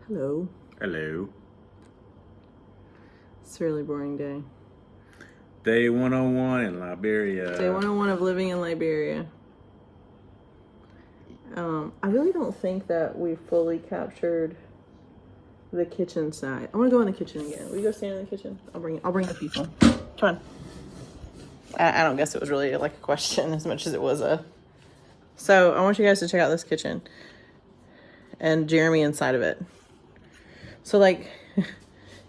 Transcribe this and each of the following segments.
Hello. Hello. It's a really boring day. Day 101 in Liberia. Day 101 of living in Liberia. I really don't think that we fully captured the kitchen side. I want to go in the kitchen again. Will you go stand in the kitchen? I'll bring the people. Come on. I don't guess it was really like a question as much as it was a... So I want you guys to check out this kitchen. And Jeremy inside of it. So like...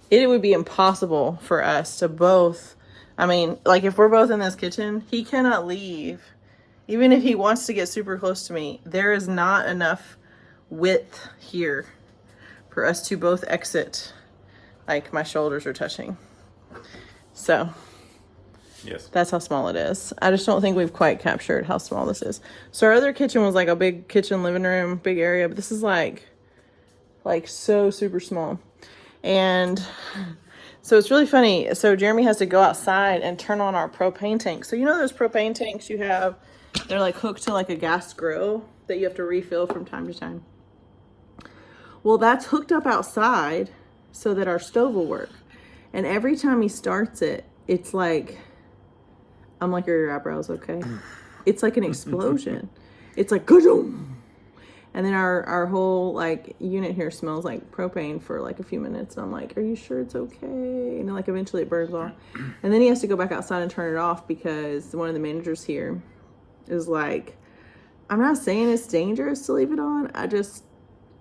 it would be impossible for us to both... I mean, like if we're both in this kitchen, he cannot leave. Even if he wants to get super close to me, there is not enough width here for us to both exit. Like my shoulders are touching. So, yes, that's how small it is. I just don't think we've quite captured how small this is. So our other kitchen was like a big kitchen, living room, big area, but this is like so super small. And so it's really funny. So Jeremy has to go outside and turn on our propane tank. So you know those propane tanks you have, they're like hooked to like a gas grill that you have to refill from time to time. Well, that's hooked up outside so that our stove will work. And every time he starts it, it's like, I'm like, are your eyebrows okay? It's like an explosion. It's like, ka-zoom! And then our whole like unit here smells like propane for like a few minutes. And I'm like, are you sure it's okay? And then like eventually it burns off. And then he has to go back outside and turn it off because one of the managers here is like, I'm not saying it's dangerous to leave it on. I just,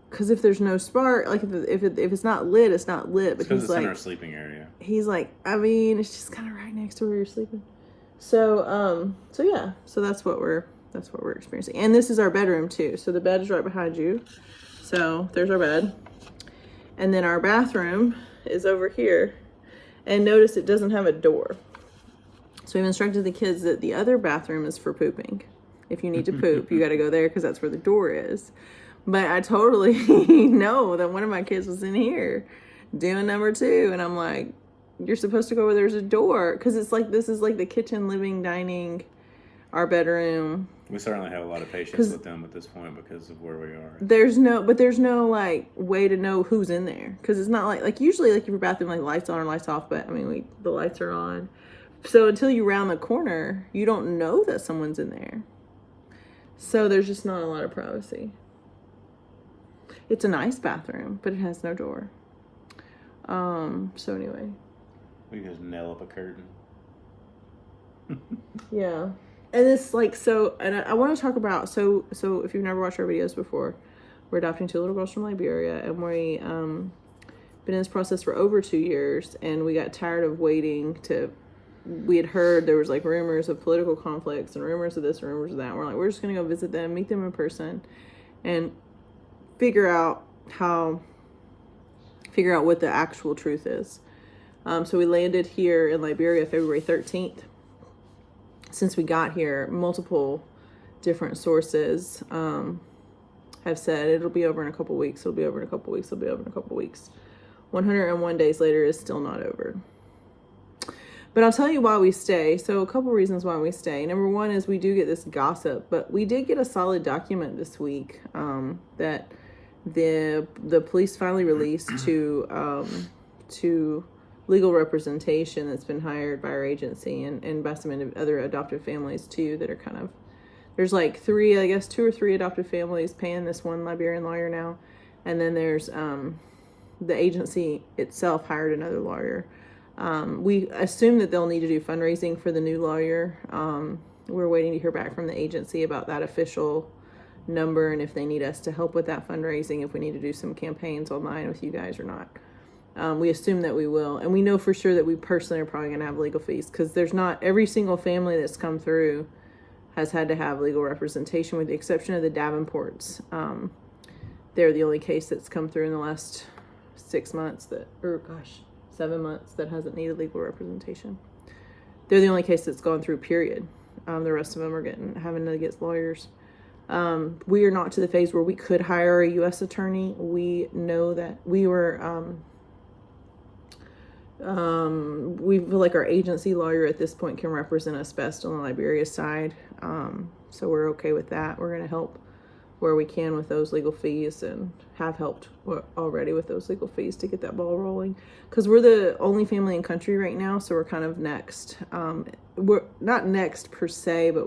because if there's no spark, like if it's not lit, it's not lit. But because he's it's like, in our sleeping area. He's like, I mean, it's just kind of right next to where you're sleeping. So yeah, so that's what we're experiencing. And this is our bedroom too. So the bed is right behind you. So there's our bed. And then our bathroom is over here. And notice it doesn't have a door. So we've instructed the kids that the other bathroom is for pooping. If you need to poop, you got to go there because that's where the door is. But I totally know that one of my kids was in here doing number 2. And I'm like, you're supposed to go where there's a door. Because it's like, this is like the kitchen, living, dining, our bedroom. We certainly have a lot of patience with them at this point because of where we are. There's no like way to know who's in there. Because it's not like usually like if your bathroom like lights on or lights off. But I mean, the lights are on. So until you round the corner, you don't know that someone's in there. So there's just not a lot of privacy. It's a nice bathroom, but it has no door. So anyway. We just nail up a curtain. Yeah. And it's like, so, and I want to talk about, so if you've never watched our videos before, we're adopting 2 little girls from Liberia, and we, been in this process for over 2 years, and we got tired of waiting we had heard there was like rumors of political conflicts and rumors of this and rumors of that. We're like, we're just going to go visit them, meet them in person, and figure out what the actual truth is. So we landed here in Liberia February 13th. Since we got here, multiple different sources have said it'll be over in a couple weeks. It'll be over in a couple weeks. It'll be over in a couple weeks. 101 days later is still not over. But I'll tell you why we stay. So a couple reasons why we stay. Number one is we do get this gossip, but we did get a solid document this week that the police finally released to legal representation that's been hired by our agency and by some other adoptive families too that are kind of, there's like 2 or 3 adoptive families paying this one Liberian lawyer now. And then there's the agency itself hired another lawyer. We assume that they'll need to do fundraising for the new lawyer. We're waiting to hear back from the agency about that official number and if they need us to help with that fundraising, if we need to do some campaigns online with you guys or not. We assume that we will, and we know for sure that we personally are probably going to have legal fees because there's not every single family that's come through has had to have legal representation with the exception of the Davenports. They're the only case that's come through in the last 7 months that hasn't needed legal representation. They're the only case that's gone through, period. The rest of them are having to get lawyers. We are not to the phase where we could hire a U.S. attorney. We know that we feel like our agency lawyer at this point can represent us best on the Liberia side. So we're okay with that. We're going to help where we can with those legal fees, and have helped already with those legal fees to get that ball rolling. Because we're the only family in country right now, so we're kind of next. We're not next per se, but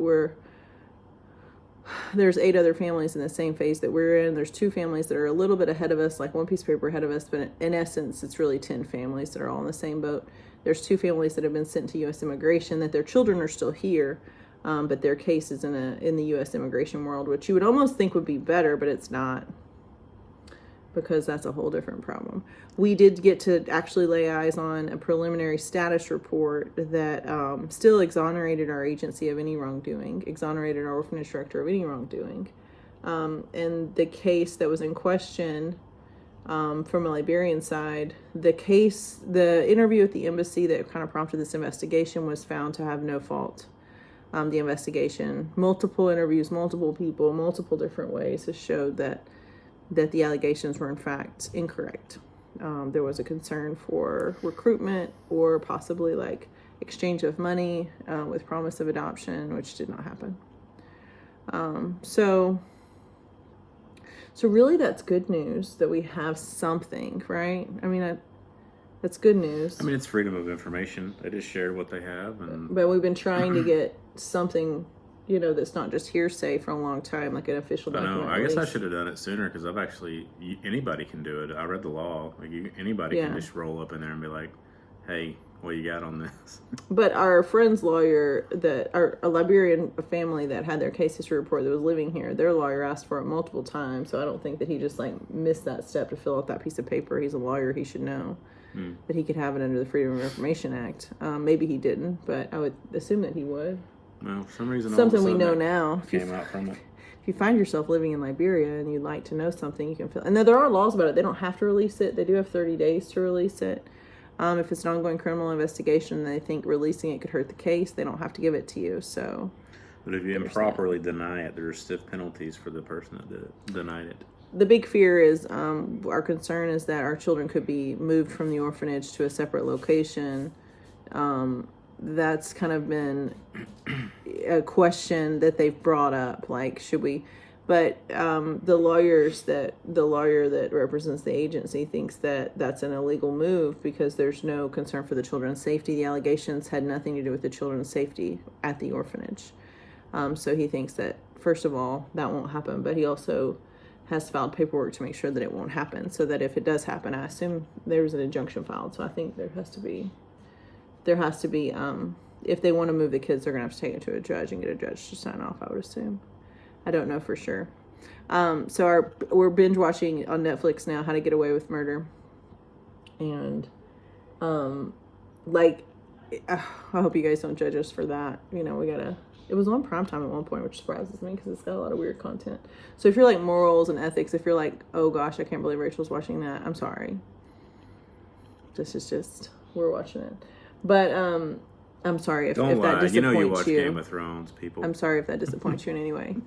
there's 8 other families in the same phase that we're in. There's 2 families that are a little bit ahead of us, like one piece of paper ahead of us, but in essence, it's really 10 families that are all in the same boat. There's 2 families that have been sent to U.S. immigration that their children are still here, but their case is in the U.S. immigration world, which you would almost think would be better, but it's not, because that's a whole different problem. We did get to actually lay eyes on a preliminary status report that still exonerated our agency of any wrongdoing, exonerated our orphanage director of any wrongdoing. And the case that was in question from a Liberian side, the interview at the embassy that kind of prompted this investigation was found to have no fault. The investigation, multiple interviews, multiple people, multiple different ways has showed that the allegations were in fact incorrect. There was a concern for recruitment or possibly like exchange of money with promise of adoption, which did not happen. So really that's good news that we have something, right? I mean, that's good news. I mean, it's freedom of information. They just shared what they have, but we've been trying to get something, that's not just hearsay for a long time, like an official document. I guess I should have done it sooner, because anybody can do it. I read the law. Like anybody can just roll up in there and be like, "Hey, what you got on this?" But our friend's lawyer, a Liberian family that had their case history report that was living here, their lawyer asked for it multiple times. So I don't think that he just missed that step to fill out that piece of paper. He's a lawyer; he should know that he could have it under the Freedom of Information Act. Maybe he didn't, but I would assume that he would. Well, for some reason, something we know now. Came out from it. If you find yourself living in Liberia and you'd like to know something, you can fill. And there are laws about it. They don't have to release it. They do have 30 days to release it. If it's an ongoing criminal investigation and they think releasing it could hurt the case, they don't have to give it to you. So, but if you improperly deny it, there are stiff penalties for the person that denied it. The big fear is, our concern is that our children could be moved from the orphanage to a separate location. That's kind of been a question that they've brought up. Like, should we? But the lawyer that represents the agency thinks that that's an illegal move because there's no concern for the children's safety. The allegations had nothing to do with the children's safety at the orphanage. So he thinks that, first of all, that won't happen. But he also has filed paperwork to make sure that it won't happen. So that if it does happen, I assume there's an injunction filed. So I think there has to be, if they want to move the kids, they're going to have to take it to a judge and get a judge to sign off, I would assume. I don't know for sure. So we're binge watching on Netflix now, How to Get Away with Murder. And, I hope you guys don't judge us for that. It was on primetime at one point, which surprises me because it's got a lot of weird content. So if you're like morals and ethics, if you're like, oh gosh, I can't believe Rachel's watching that, I'm sorry. This is just, we're watching it. But, I'm sorry if that disappoints you. You watch Game of Thrones, people. I'm sorry if that disappoints you in any way.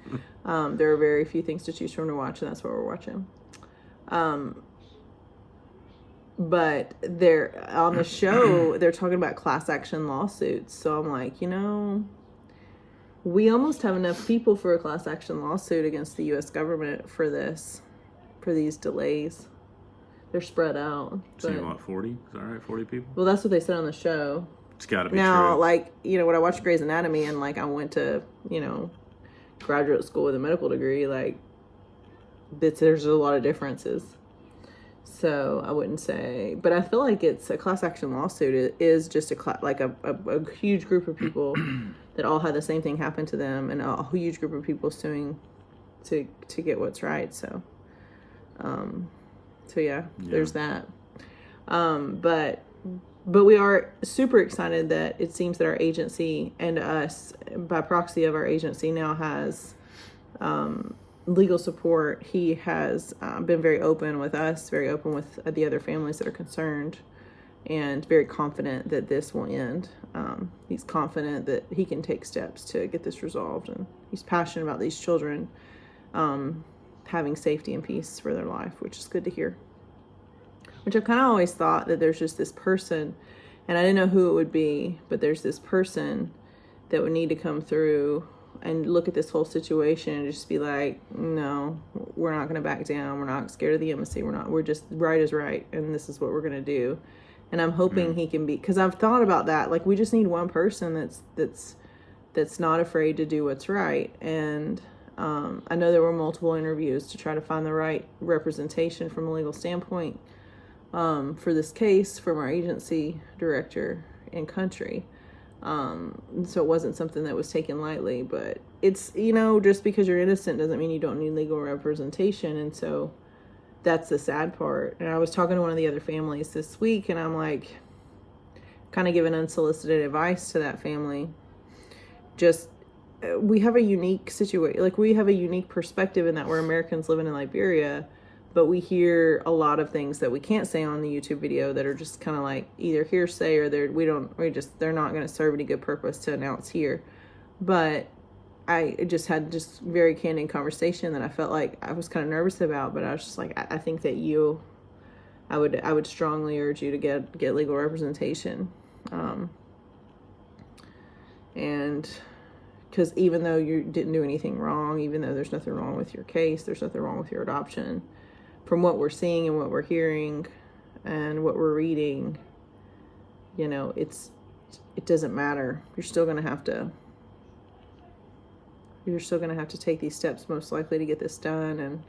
There are very few things to choose from to watch, and that's what we're watching. But they're on the show, they're talking about class action lawsuits. So I'm like, we almost have enough people for a class action lawsuit against the U.S. government for these delays. They're spread out. So you want 40? Is that right? 40 people? Well, that's what they said on the show. It's got to be now, true. when I watched Grey's Anatomy and I went to, graduate school with a medical degree, there's a lot of differences. So I wouldn't say, but I feel like it's a class action lawsuit. It is just a huge group of people that all had the same thing happen to them, and a huge group of people suing to get what's right. So yeah, there's that. But we are super excited that it seems that our agency and us, by proxy of our agency, now has legal support. He has been very open with us, very open with the other families that are concerned, and very confident that this will end. He's confident that he can take steps to get this resolved, and he's passionate about these children having safety and peace for their life, which is good to hear. Which I've kind of always thought that there's just this person, and I didn't know who it would be, but there's this person that would need to come through and look at this whole situation and just be like, no, we're not going to back down. We're not scared of the embassy. We're just right is right. And this is what we're going to do. And I'm hoping he can be, because I've thought about that. Like, we just need one person that's not afraid to do what's right. And I know there were multiple interviews to try to find the right representation from a legal standpoint for this case from our agency director in country. So it wasn't something that was taken lightly, but it's, just because you're innocent doesn't mean you don't need legal representation. And so that's the sad part. And I was talking to one of the other families this week, and I'm like, kind of giving unsolicited advice to that family. Just, we have a unique situation. Like, we have a unique perspective in that we're Americans living in Liberia, but we hear a lot of things that we can't say on the YouTube video that are just kind of like either hearsay or they're not going to serve any good purpose to announce here. But I just had very candid conversation that I felt like I was kind of nervous about, but I was just like, I think that I would strongly urge you to get legal representation. And because even though you didn't do anything wrong, even though there's nothing wrong with your case, there's nothing wrong with your adoption, from what we're seeing and what we're hearing and what we're reading, it doesn't matter. You're still going to have to take these steps most likely to get this done.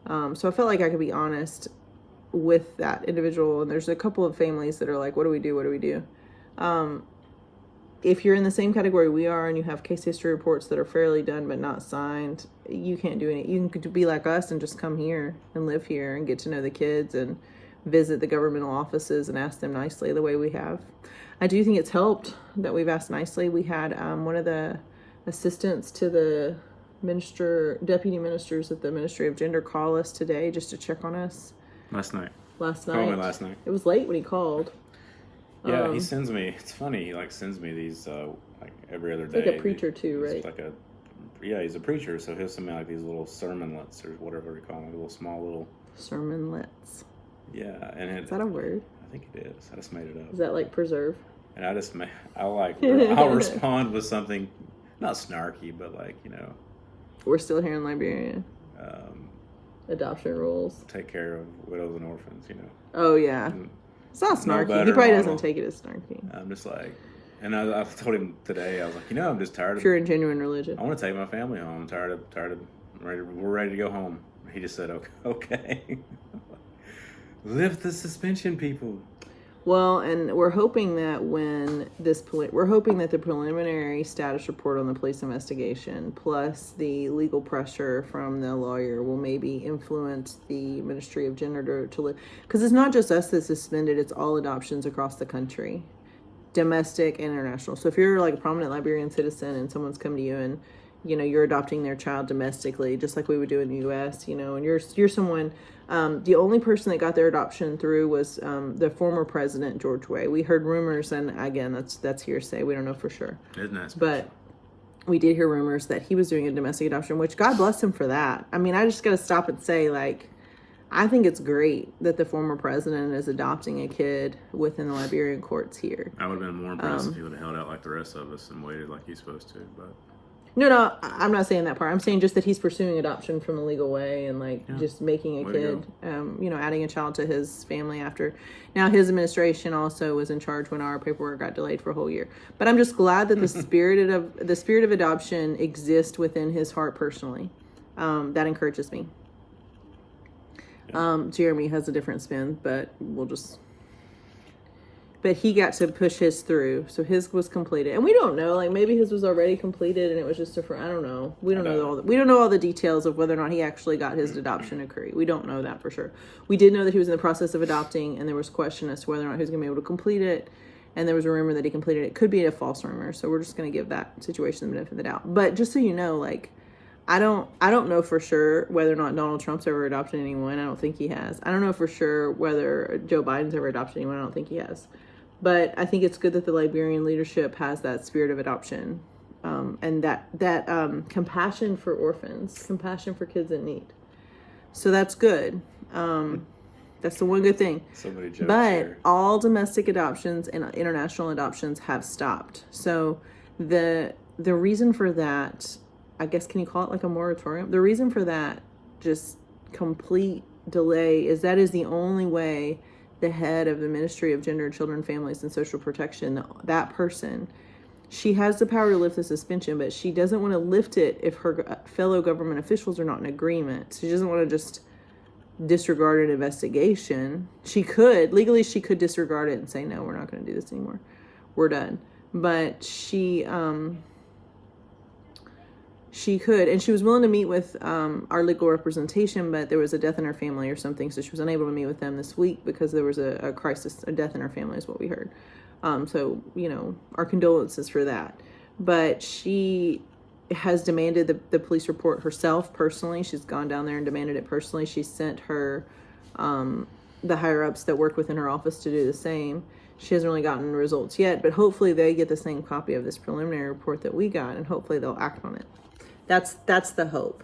And so I felt like I could be honest with that individual. And there's a couple of families that are like, what do we do? What do we do? If you're in the same category we are and you have case history reports that are fairly done but not signed, you can't do any. You can be like us and just come here and live here and get to know the kids and visit the governmental offices and ask them nicely the way we have. I do think it's helped that we've asked nicely. We had one of the assistants to the deputy ministers at the Ministry of Gender call us today just to check on us. Last night. Last Called me last night. It was late when he called. Yeah, he sends me. It's funny. He sends me these like every other day. Like a preacher too, right? He's a preacher, so he'll send me like these little sermonlets or whatever we call them, little small little sermonlets. Yeah, and is that a word? I think it is. I just made it up. Is that like preserve? And I'll respond with something not snarky, but we're still here in Liberia. Adoption rules. Take care of widows and orphans. Oh yeah. And it's not snarky. He probably doesn't take it as snarky. I'm just like, and I told him today, I was like, I'm just tired of pure and genuine religion. I want to take my family home. I'm tired of, we're ready to go home. He just said, okay. Lift the suspension, people. Well, and we're hoping that the preliminary status report on the police investigation plus the legal pressure from the lawyer will maybe influence the Ministry of Gender to live, because it's not just us that's suspended, it's all adoptions across the country, domestic and international. So if you're like a prominent Liberian citizen and someone's come to you and you're adopting their child domestically, just like we would do in the U.S., and you're someone. The only person that got their adoption through was the former president, George Way. We heard rumors, and again, that's hearsay. We don't know for sure. Isn't that special? But we did hear rumors that he was doing a domestic adoption, which God bless him for that. I mean, I just got to stop and say, I think it's great that the former president is adopting a kid within the Liberian courts here. I would have been more impressed if he would have held out like the rest of us and waited like he's supposed to, but... No, I'm not saying that part. I'm saying just that he's pursuing adoption from a legal way and just making a kid, adding a child to his family after. Now, his administration also was in charge when our paperwork got delayed for a whole year. But I'm just glad that the spirit of adoption exists within his heart personally. That encourages me. Jeremy has a different spin, but But he got to push his through, so his was completed, and we don't know. Maybe his was already completed, and it was just different. I don't know. We don't know all the details of whether or not he actually got his adoption decree. We don't know that for sure. We did know that he was in the process of adopting, and there was question as to whether or not he was going to be able to complete it. And there was a rumor that he completed it. It could be a false rumor, so we're just going to give that situation the benefit of the doubt. But just so you know, I don't know for sure whether or not Donald Trump's ever adopted anyone. I don't think he has. I don't know for sure whether Joe Biden's ever adopted anyone. I don't think he has. But I think it's good that the Liberian leadership has that spirit of adoption, and that compassion for orphans, compassion for kids in need. So that's good. That's the one good thing. Somebody jokes but here. All domestic adoptions and international adoptions have stopped. So the reason for that, I guess, can you call it like a moratorium? The reason for that just complete delay is that is the only way the head of the Ministry of Gender, Children, Families, and Social Protection, that person, she has the power to lift the suspension, but she doesn't want to lift it if her fellow government officials are not in agreement. She doesn't want to just disregard an investigation. She could, legally, she could disregard it and say, no, we're not going to do this anymore. We're done. But she could, and she was willing to meet with our legal representation, but there was a death in her family or something, so she was unable to meet with them this week because there was a crisis, a death in her family is what we heard. So, our condolences for that. But she has demanded the police report herself personally. She's gone down there and demanded it personally. She sent her, the higher-ups that work within her office to do the same. She hasn't really gotten results yet, but hopefully they get the same copy of this preliminary report that we got, and hopefully they'll act on it. That's the hope.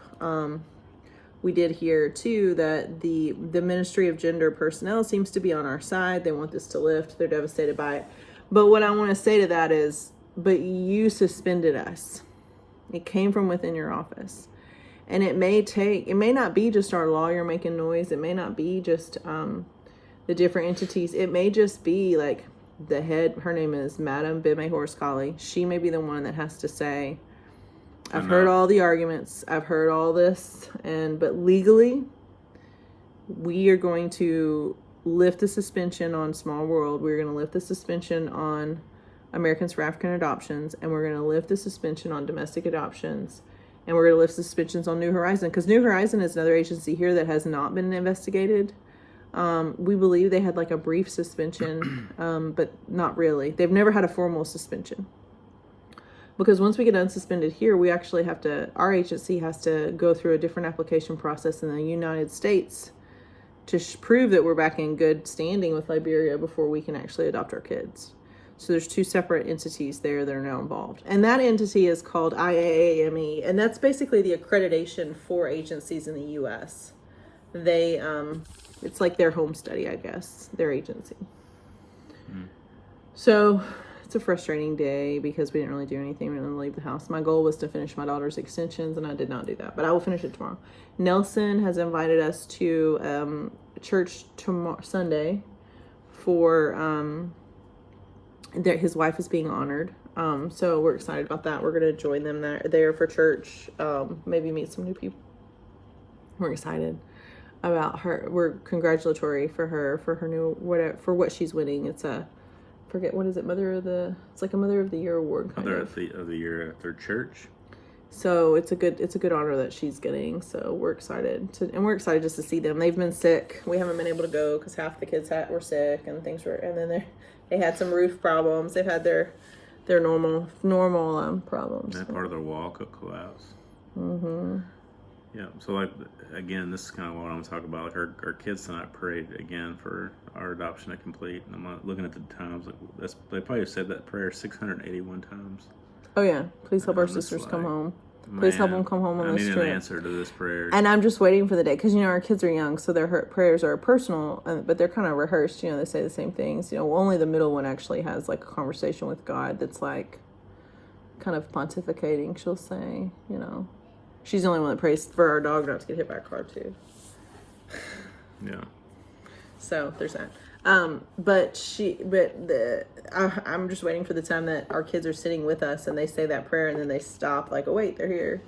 We did hear too that the Ministry of Gender personnel seems to be on our side. They want this to lift. They're devastated by it. But what I want to say to that is, but you suspended us. It came from within your office. And it may not be just our lawyer making noise. It may not be just the different entities. It may just be like the head, her name is Madam Bime Horskali. She may be the one that has to say, I've heard all the arguments. I've heard all this. But legally, we are going to lift the suspension on Small World. We're going to lift the suspension on Americans for African Adoptions. And we're going to lift the suspension on domestic adoptions. And we're going to lift suspensions on New Horizon. Because New Horizon is another agency here that has not been investigated. We believe they had like a brief suspension, but not really. They've never had a formal suspension. Because once we get unsuspended here, we actually have to, our agency has to go through a different application process in the United States to prove that we're back in good standing with Liberia before we can actually adopt our kids. So there's two separate entities there that are now involved. And that entity is called IAAME, and that's basically the accreditation for agencies in the U.S. They, it's like their home study, I guess, their agency. So it's a frustrating day because we didn't really do anything. We didn't leave the house. My goal was to finish my daughter's extensions, and I did not do that, but I will finish it tomorrow. Nelson has invited us to church tomorrow, Sunday, for that his wife is being honored. So we're excited about that. We're going to join them there for church. Maybe meet some new people. We're excited about her. We're congratulatory for her for her new whatever, for what she's winning. It's a, forget what is it, it's like a Mother of the Year award kind Mother of. of the Year at their church. So it's a good honor that she's getting. So we're excited we're excited just to see them. They've been sick. We haven't been able to go because half the kids were sick and things were, and then they had some roof problems. They've had their normal problems. That part of their wall could collapse. Yeah. So like again, this is kind of what I'm talking about. Like our kids tonight prayed again for our adoption to complete. And I'm not looking at the times. Like they probably said that prayer 681 times. Oh yeah. Please help our sisters come home. Please help them come home on this trip. I need an answer to this prayer. And I'm just waiting for the day because our kids are young, so their prayers are personal, but they're kind of rehearsed. They say the same things. Only the middle one actually has like a conversation with God that's like kind of pontificating. She'll say, she's the only one that prays for our dog not to get hit by a car too. Yeah. So there's that. I'm just waiting for the time that our kids are sitting with us and they say that prayer and then they stop like, oh wait, they're here,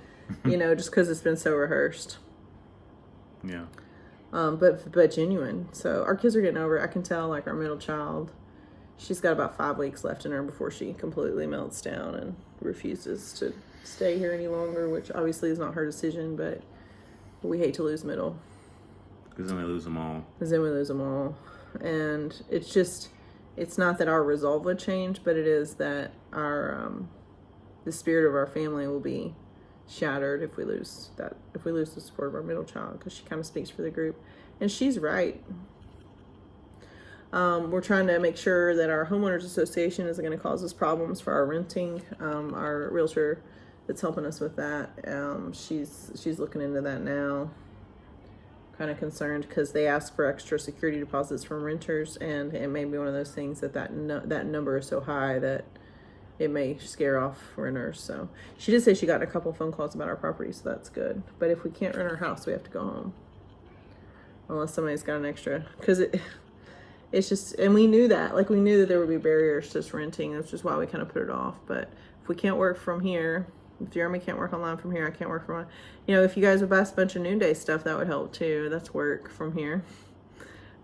just because it's been so rehearsed. Yeah. But genuine. So our kids are getting over it. I can tell, like our middle child, she's got about 5 weeks left in her before she completely melts down and refuses to stay here any longer, which obviously is not her decision, but we hate to lose middle. Because then we lose them all. And it's not that our resolve would change, but it is that the spirit of our family will be shattered if we lose the support of our middle child, because she kind of speaks for the group. And she's right. We're trying to make sure that our homeowners association isn't going to cause us problems for our renting. Our realtor that's helping us with that, she's looking into that now. Kind of concerned because they ask for extra security deposits from renters, and it may be one of those things that number is so high that it may scare off renters. So she did say she got a couple phone calls about our property, so that's good. But if we can't rent our house, we have to go home. Unless somebody's got an extra. Because it's just, and we knew that. Like, we knew that there would be barriers to just renting. That's just why we kind of put it off. But if we can't work from here, if Jeremy can't work online from here, I can't work from, you know, if you guys would buy us a bunch of noonday stuff, that would help too. That's work from here.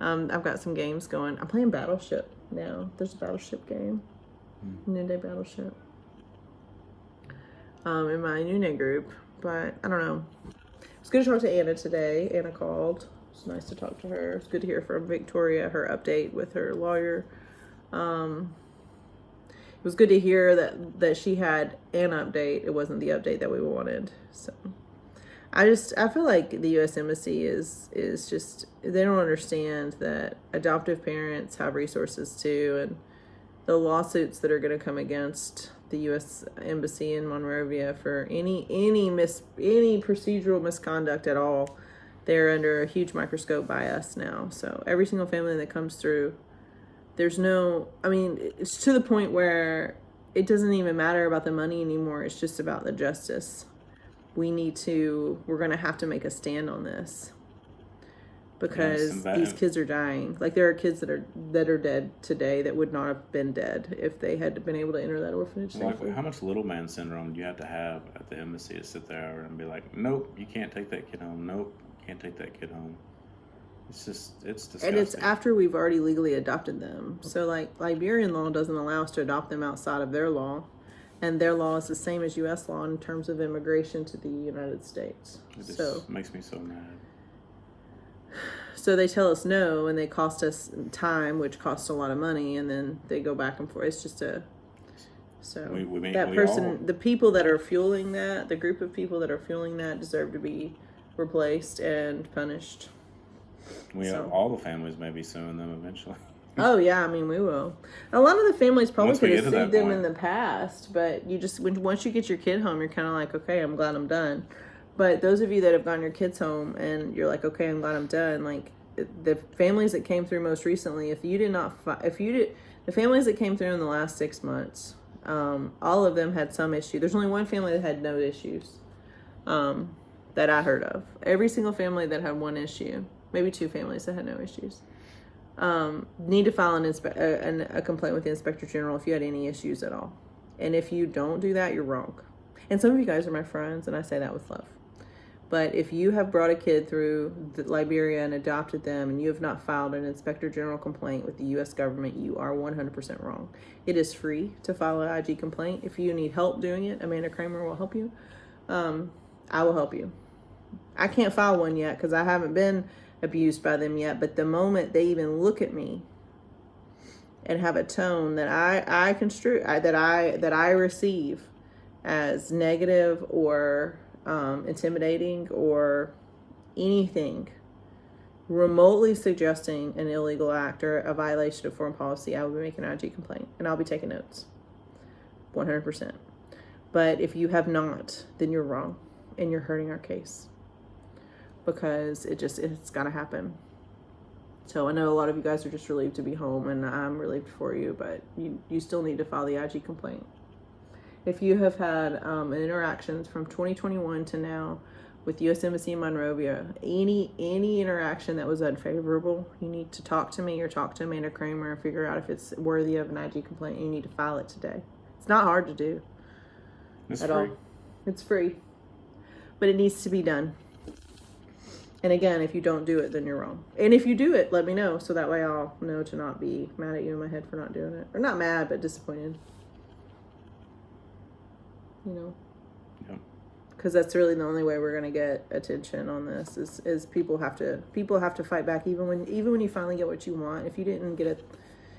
I've got some games going. I'm playing Battleship now. There's a Battleship game. Noonday Battleship. In my noonday group. But I don't know. It's good to talk to Anna today. Anna called. It's nice to talk to her. It's good to hear from Victoria, her update with her lawyer. It was good to hear that she had an update. It wasn't the update that we wanted. So I feel like the U.S. Embassy is just, they don't understand that adoptive parents have resources too, and the lawsuits that are going to come against the U.S. Embassy in Monrovia for any procedural misconduct at all, they're under a huge microscope by us now. So every single family that comes through, there's no, I mean, it's to the point where it doesn't even matter about the money anymore. It's just about the justice. We're going to have to make a stand on this, because these kids are dying. Like, there are kids that are dead today that would not have been dead if they had been able to enter that orphanage safely. How much little man syndrome do you have to have at the embassy to sit there and be like, nope, you can't take that kid home. Nope, you can't take that kid home. It's disgusting. And it's after we've already legally adopted them. So, like, Liberian law doesn't allow us to adopt them outside of their law. And their law is the same as U.S. law in terms of immigration to the United States. It just makes me so mad. So they tell us no, and they cost us time, which costs a lot of money, and then they go back and forth. It's just the people that are fueling that, the group of people that are fueling that, deserve to be replaced and punished. All the families may be suing them eventually. Oh yeah, I mean, we will. A lot of the families probably could have sued them in the past, but once you get your kid home, you're kind of like, okay, I'm glad I'm done. But those of you that have gotten your kids home and you're like, okay, I'm glad I'm done. Like, the families that came through most recently, the families that came through in the last 6 months, all of them had some issue. There's only one family that had no issues, that I heard of. Every single family that had one issue, maybe two families that had no issues, need to file a complaint with the Inspector General if you had any issues at all. And if you don't do that, you're wrong. And some of you guys are my friends, and I say that with love. But if you have brought a kid through Liberia and adopted them, and you have not filed an Inspector General complaint with the U.S. government, you are 100% wrong. It is free to file an IG complaint. If you need help doing it, Amanda Kramer will help you. I will help you. I can't file one yet because I haven't been abused by them yet. But the moment they even look at me and have a tone that I construe, that I receive as negative or intimidating or anything remotely suggesting an illegal act or a violation of foreign policy, I will be making an IG complaint, and I'll be taking notes 100%. But if you have not, then you're wrong and you're hurting our case, because it's got to happen. So I know a lot of you guys are just relieved to be home, and I'm relieved for you, but you still need to file the IG complaint. If you have had an interactions from 2021 to now with U.S. Embassy in Monrovia, any interaction that was unfavorable, you need to talk to me or talk to Amanda Kramer and figure out if it's worthy of an IG complaint, and you need to file it today. It's not hard to do. It's free. It's free. But it needs to be done. And again, if you don't do it, then you're wrong. And if you do it, let me know, so that way I'll know to not be mad at you in my head for not doing it. Or not mad, but disappointed. You know? Yeah. Because that's really the only way we're going to get attention on this is people have to fight back even when you finally get what you want. If you didn't get it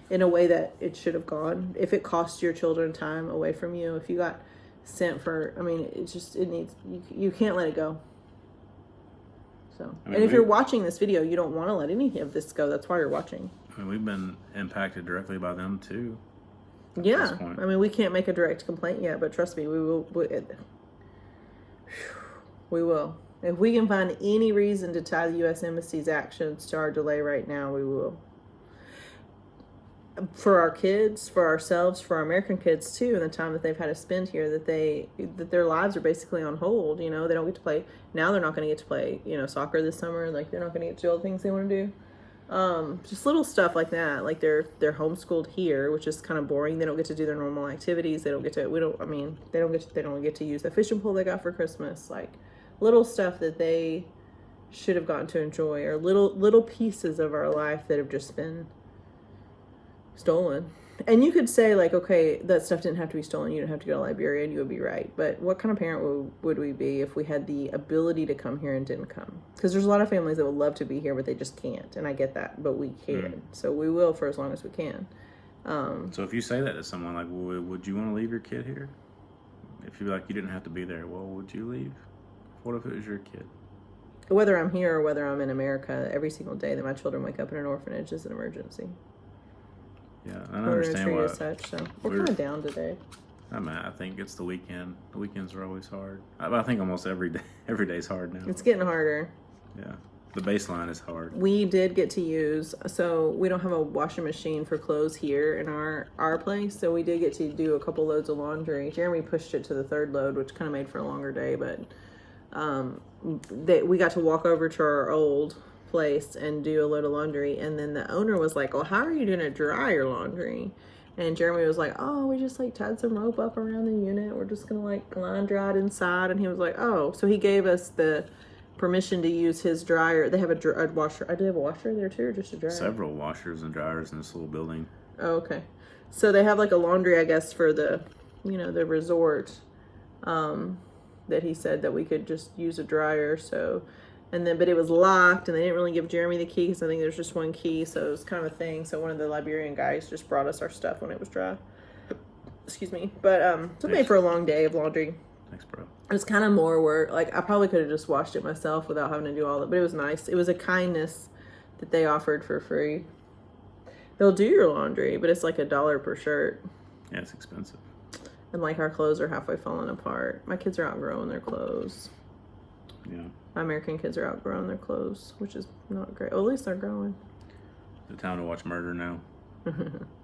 in a way that it should have gone, if it cost your children time away from you, if you got sent for, I mean, you can't let it go. So, and if you're watching this video, you don't want to let any of this go. That's why you're watching. I mean, we've been impacted directly by them too. Yeah, I mean, we can't make a direct complaint yet, but trust me, we will. We will. If we can find any reason to tie the U.S. Embassy's actions to our delay right now, we will. for our kids, for ourselves, for our American kids too, and the time that they've had to spend here, that their lives are basically on hold. You know, they don't get to play now. They're not going to get to play, soccer this summer. Like they're not going to get to do all the things they want to do. Just little stuff like that. Like they're homeschooled here, which is kind of boring. They don't get to do their normal activities. They don't get to. They don't get to use the fishing pole they got for Christmas. Like little stuff that they should have gotten to enjoy, or little pieces of our life that have just been stolen. And you could say like, okay, that stuff didn't have to be stolen. You didn't have to go to Liberia, and you would be right. But what kind of parent would we be if we had the ability to come here and didn't come? Because there's a lot of families that would love to be here, but they just can't. And I get that, but we can. So we will for as long as we can. So if you say that to someone, like, would you want to leave your kid here? If you didn't have to be there, well, would you leave? What if it was your kid? Whether I'm here or whether I'm in America, every single day that my children wake up in an orphanage is an emergency. Yeah, and I understand why. So we're kind of down today. I think it's the weekend. The weekends are always hard. I think almost every day's hard now. It's getting harder. Yeah, the baseline is hard. We did get to use, so we don't have a washing machine for clothes here in our place, so we did get to do a couple loads of laundry. Jeremy pushed it to the third load, which kind of made for a longer day, but we got to walk over to our old place and do a load of laundry, and then the owner was like, well, how are you gonna dry your laundry? And Jeremy was like, oh, we just tied some rope up around the unit, we're just gonna line dry it inside. And he was like, oh, so he gave us the permission to use his dryer. They have a washer. I did have a washer there too, or just a dryer? Several washers and dryers in this little building. Oh, okay. So they have a laundry, I guess, for the the resort, that he said that we could just use a dryer. So but it was locked, and they didn't really give Jeremy the key because I think there's just one key, so it was kind of a thing. So one of the Liberian guys just brought us our stuff when it was dry. Excuse me. But so it made for a long day of laundry. Thanks, bro. It was kind of more work. I probably could have just washed it myself without having to do all that, but it was nice. It was a kindness that they offered for free. They'll do your laundry, but it's $1 per shirt. Yeah, it's expensive. And our clothes are halfway falling apart. My kids are outgrowing their clothes. Yeah. My American kids are outgrowing their clothes, which is not great. Well, at least they're growing. The time to watch Murder now.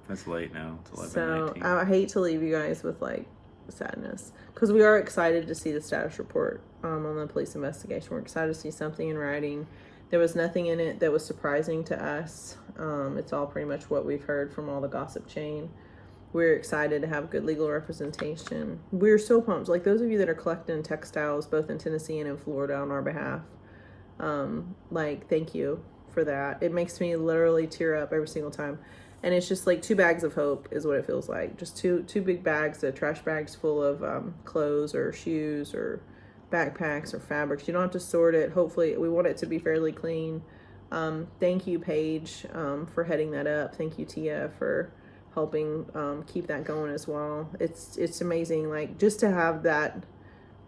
That's late now. It's 11:19. So I hate to leave you guys with sadness, because we are excited to see the status report on the police investigation. We're excited to see something in writing. There was nothing in it that was surprising to us. It's all pretty much what we've heard from all the gossip chain. We're excited to have good legal representation. We're so pumped. Those of you that are collecting textiles, both in Tennessee and in Florida on our behalf, thank you for that. It makes me literally tear up every single time. And it's just 2 bags of hope is what it feels like. Just two big bags, trash bags full of clothes or shoes or backpacks or fabrics. You don't have to sort it. Hopefully, we want it to be fairly clean. Thank you, Paige, for heading that up. Thank you, Tia, for helping keep that going as well. It's amazing, just to have that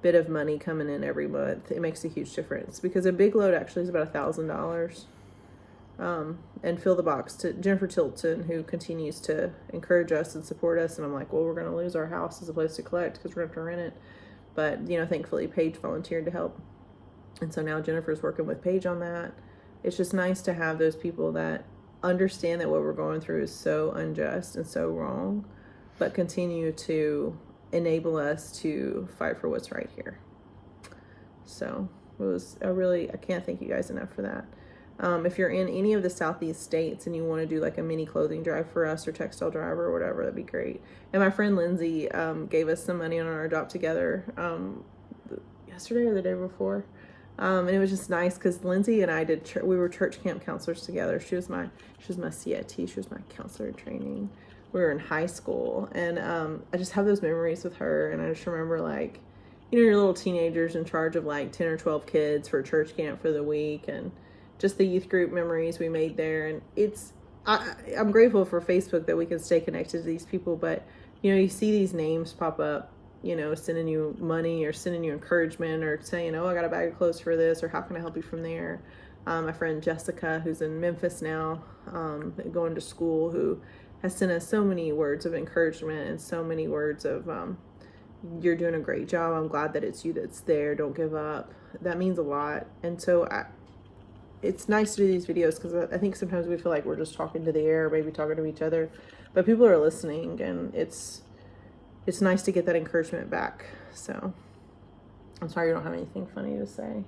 bit of money coming in every month. It makes a huge difference, because a big load actually is about $1,000. And fill the box to Jennifer Tilton, who continues to encourage us and support us. And I'm like, well, we're going to lose our house as a place to collect because we're going to have to rent it. But thankfully Paige volunteered to help, and so now Jennifer's working with Paige on that. It's just nice to have those people that understand that what we're going through is so unjust and so wrong, but continue to enable us to fight for what's right here. So I can't thank you guys enough for that. If you're in any of the Southeast states and you want to do a mini clothing drive for us, or textile drive or whatever, that'd be great. And my friend Lindsay gave us some money on our Adopt Together yesterday or the day before. And it was just nice because Lindsay and I we were church camp counselors together. She was my CIT. She was my counselor in training. We were in high school, and I just have those memories with her. And I just remember your little teenagers in charge of 10 or 12 kids for church camp for the week, and just the youth group memories we made there. And I'm grateful for Facebook that we can stay connected to these people. But you see these names pop up, sending you money or sending you encouragement or saying, oh, I got a bag of clothes for this, or how can I help you from there? My friend Jessica, who's in Memphis now, going to school, who has sent us so many words of encouragement and so many words of, you're doing a great job. I'm glad that it's you that's there. Don't give up. That means a lot. And so it's nice to do these videos because I think sometimes we feel like we're just talking to the air, maybe talking to each other, but people are listening, and it's nice to get that encouragement back. So I'm sorry you don't have anything funny to say.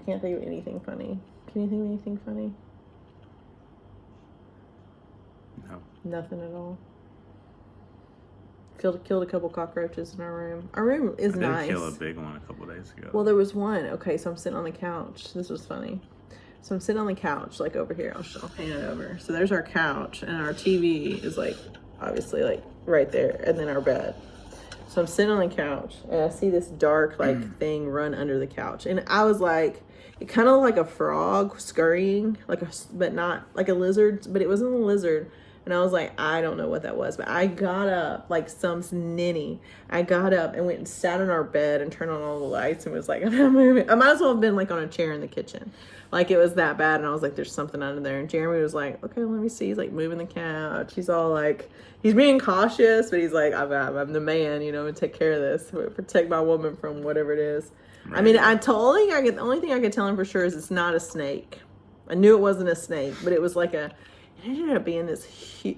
I can't think of anything funny. Can you think of anything funny? No. Nothing at all. Killed a couple cockroaches in our room. Our room is nice. I did kill a big one a couple days ago. Well, there was one. Okay, so I'm sitting on the couch. This was funny. So I'm sitting on the couch, like over here. I'll pan it over. So there's our couch, and our TV is like, obviously, like right there, and then our bed. So I'm sitting on the couch, and I see this dark, like, thing run under the couch. And I was like, it kind of looked like a frog scurrying, but not like a lizard, but it wasn't a lizard. And I was like, I don't know what that was. But I got up like some ninny. I got up and went and sat on our bed and turned on all the lights and was like, I'm not moving. I might as well have been like on a chair in the kitchen. Like it was that bad. And I was like, there's something under there. And Jeremy was like, okay, let me see. He's like moving the couch. He's all like, he's being cautious, but he's like, I'm the man, you know, and take care of this. Protect my woman from whatever it is. Right. I mean, the only thing I could tell him for sure is it's not a snake. I knew it wasn't a snake, but it was like it ended up being this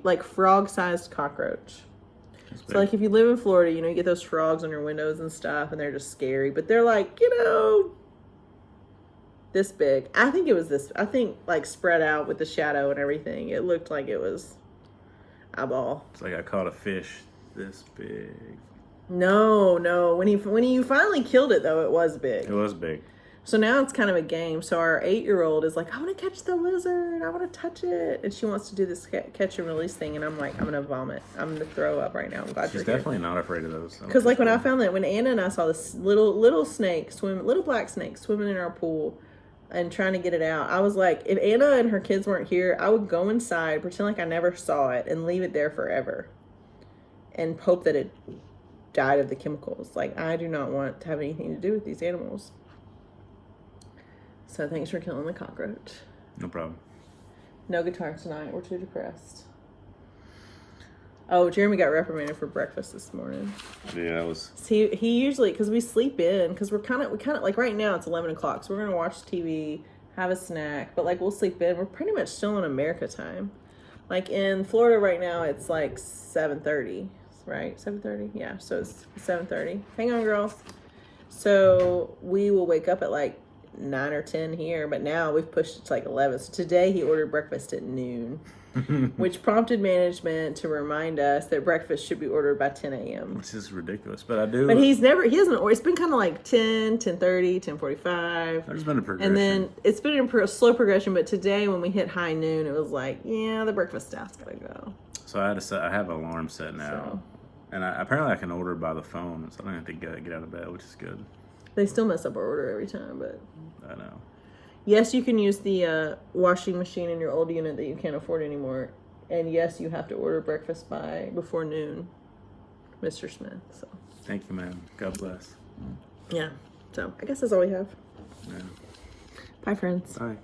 like frog-sized cockroach. So like if you live in Florida, you know, you get those frogs on your windows and stuff, and they're just scary, but they're like, you know, this big. I think like spread out with the shadow and everything. It looked like it was eyeball. It's like I caught a fish this big. No. When you finally killed it though, it was big. It was big. So now it's kind of a game. So our 8-year-old is like, I want to catch the lizard. I want to touch it. And she wants to do this catch and release thing. And I'm like, I'm going to vomit. I'm going to throw up right now. I'm glad She's definitely not afraid of those. Because like when I found that, when Anna and I saw this little snake little black snake swimming in our pool and trying to get it out, I was like, if Anna and her kids weren't here, I would go inside, pretend like I never saw it, and leave it there forever. And hope that it died of the chemicals. Like, I do not want to have anything to do with these animals. So thanks for killing the cockroach. No problem. No guitar tonight. We're too depressed. Oh, Jeremy got reprimanded for breakfast this morning. Yeah, it was. He usually, because we sleep in, because we kind of like right now it's 11 o'clock, so we're gonna watch TV, have a snack, but like we'll sleep in. We're pretty much still in America time. Like in Florida right now, it's like 7:30, right? 7:30, yeah. So it's 7:30. Hang on, girls. So we will wake up at like 9 or 10 here, but now we've pushed it to like 11. So today he ordered breakfast at noon, which prompted management to remind us that breakfast should be ordered by 10 a.m. Which is ridiculous, but I do. But he hasn't, or it's been kind of like 10, 10:30, 10:45. There's been a progression. And then it's been a slow progression, but today when we hit high noon, it was like, yeah, the breakfast staff's gotta go. So I have an alarm set now. And apparently I can order by the phone, so I don't have to get out of bed, which is good. They still mess up our order every time, but... I know. Yes, you can use the washing machine in your old unit that you can't afford anymore. And yes, you have to order breakfast before noon, Mr. Smith. So. Thank you, ma'am. God bless. Yeah. So I guess that's all we have. Yeah. Bye, friends. Bye.